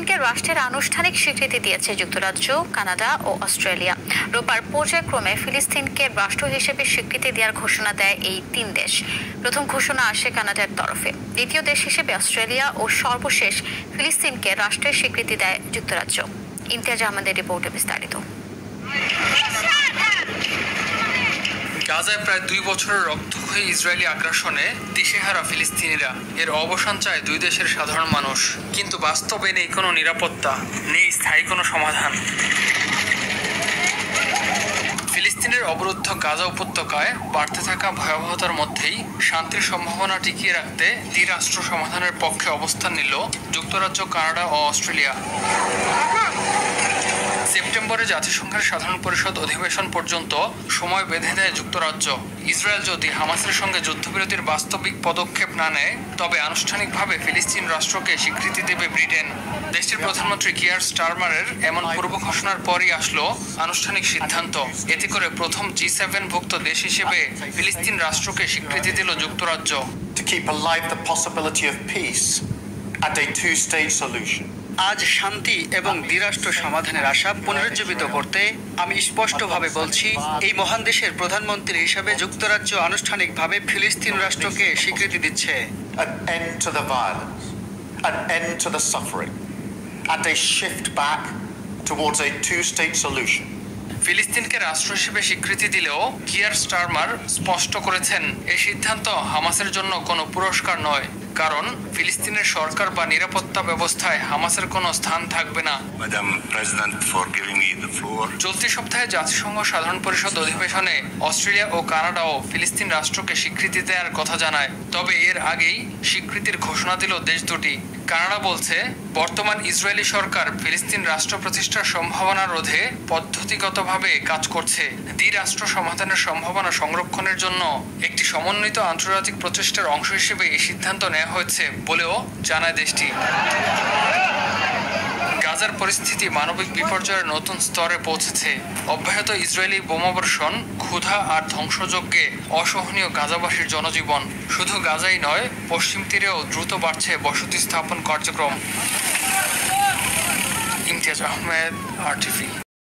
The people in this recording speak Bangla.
ফিলিস্তিনকে রাষ্ট্রের আনুষ্ঠানিক স্বীকৃতি দিয়েছে যুক্তরাজ্য, কানাডা ও অস্ট্রেলিয়া। রোববার পর্যায়ক্রমে ফিলিস্তিনকে রাষ্ট্র হিসেবে স্বীকৃতি দেওয়ার ঘোষণা দেয় এই তিন দেশ। প্রথম ঘোষণা আসে কানাডার তরফে, দ্বিতীয় দেশ হিসেবে অস্ট্রেলিয়া ও সর্বশেষ ফিলিস্তিনকে রাষ্ট্রের স্বীকৃতি দেয় যুক্তরাজ্য। ইমতিয়াজ আহমেদের রিপোর্টে বিস্তারিত। গাজায় প্রায় 2 বছরের রক্তক্ষয়ী ইসরায়েলি আগ্রাসনে দিশেহারা ফিলিস্তিনিরা। এর অবসান চায় দুই দেশের সাধারণ মানুষ, কিন্তু বাস্তবে নেই কোনো নিরাপত্তা, নেই স্থায়ী কোনো সমাধান। ফিলিস্তিনের অবরুদ্ধ গাজা উপত্যকায় বাড়তে থাকা ভয়াবহতার মধ্যেই শান্তির সম্ভাবনা টিকিয়ে রাখতে দ্বিরাষ্ট্র সমাধানের পক্ষে অবস্থান নিল যুক্তরাজ্য, কানাডা ও অস্ট্রেলিয়া। সেপ্টেম্বরে জাতিসংঘের সাধারণ পরিষদ অধিবেশন পর্যন্ত সময় বেঁধে দেয় যুক্তরাজ্য। ইসরায়েল যদি হামাসের সঙ্গে যুদ্ধবিরতির বাস্তবিক পদক্ষেপ না নেয়, তবে আনুষ্ঠানিকভাবে ফিলিস্তিন রাষ্ট্রকে স্বীকৃতি দেবে ব্রিটেন। দেশটির প্রধানমন্ত্রী কিয়ার স্টারমারের এমন পূর্ব ঘোষণার পরই আসলো আনুষ্ঠানিক সিদ্ধান্ত। এতে করে প্রথম G7 ভুক্ত দেশ হিসেবে ফিলিস্তিন রাষ্ট্রকে স্বীকৃতি দিল যুক্তরাজ্য। To keep alive the possibility of peace and a two-state solution. আজ শান্তি এবং দ্বিরাষ্ট্র সমাধানের আশা পুনরুজ্জীবিত করতে আমি স্পষ্টভাবে বলছি, এই মহান দেশের প্রধানমন্ত্রী হিসেবে যুক্তরাজ্য আনুষ্ঠানিকভাবে ফিলিস্তিন রাষ্ট্রকে স্বীকৃতি দিচ্ছে। An end to the violence, an end to the suffering, and a shift back towards a two-state solution. ফিলিস্তিনকে রাষ্ট্র হিসেবে স্বীকৃতি দিলেও কিয়ার স্টারমার স্পষ্ট করেছেন, এই সিদ্ধান্ত হামাসের জন্য কোনো পুরস্কার নয়, কারণ ফিলিস্তিনের সরকার বা নিরাপত্তা ব্যবস্থায় হামাসের কোনো স্থান থাকবে না। চলতি সপ্তাহে জাতিসংঘ সাধারণ পরিষদ অধিবেশনে অস্ট্রেলিয়া ও কানাডাও ফিলিস্তিন রাষ্ট্রকে স্বীকৃতি দেওয়ার কথা জানায়। তবে এর আগেই স্বীকৃতির ঘোষণা দিল দেশ দুটি। কানাডা বলছে, বর্তমান ইসরায়েলি সরকার ফিলিস্তিন রাষ্ট্র প্রতিষ্ঠার সম্ভাবনা রোধে পদ্ধতিগতভাবে কাজ করছে। দ্বিরাষ্ট্র সমাধানের সম্ভাবনা সংরক্ষণের জন্য একটি সমন্বিত আন্তর্জাতিক প্রচেষ্টার অংশ হিসেবে এই সিদ্ধান্ত নেওয়া হয়েছে বলেও জানায় দেশটি। গাজার পরিস্থিতি মানবিক বিপর্যয়ের নতুন স্তরে পৌঁছেছে। অব্যাহত ইসরায়েলি বোমাবর্ষণ, ক্ষুধা আর ধ্বংসযজ্ঞে অসহনীয় গাজাবাসীর জনজীবন। শুধু গাজাই নয়, পশ্চিম তীরেও দ্রুত বাড়ছে বসতি স্থাপন কার্যক্রম। ইমতিয়াজ আহমেদ, RTV।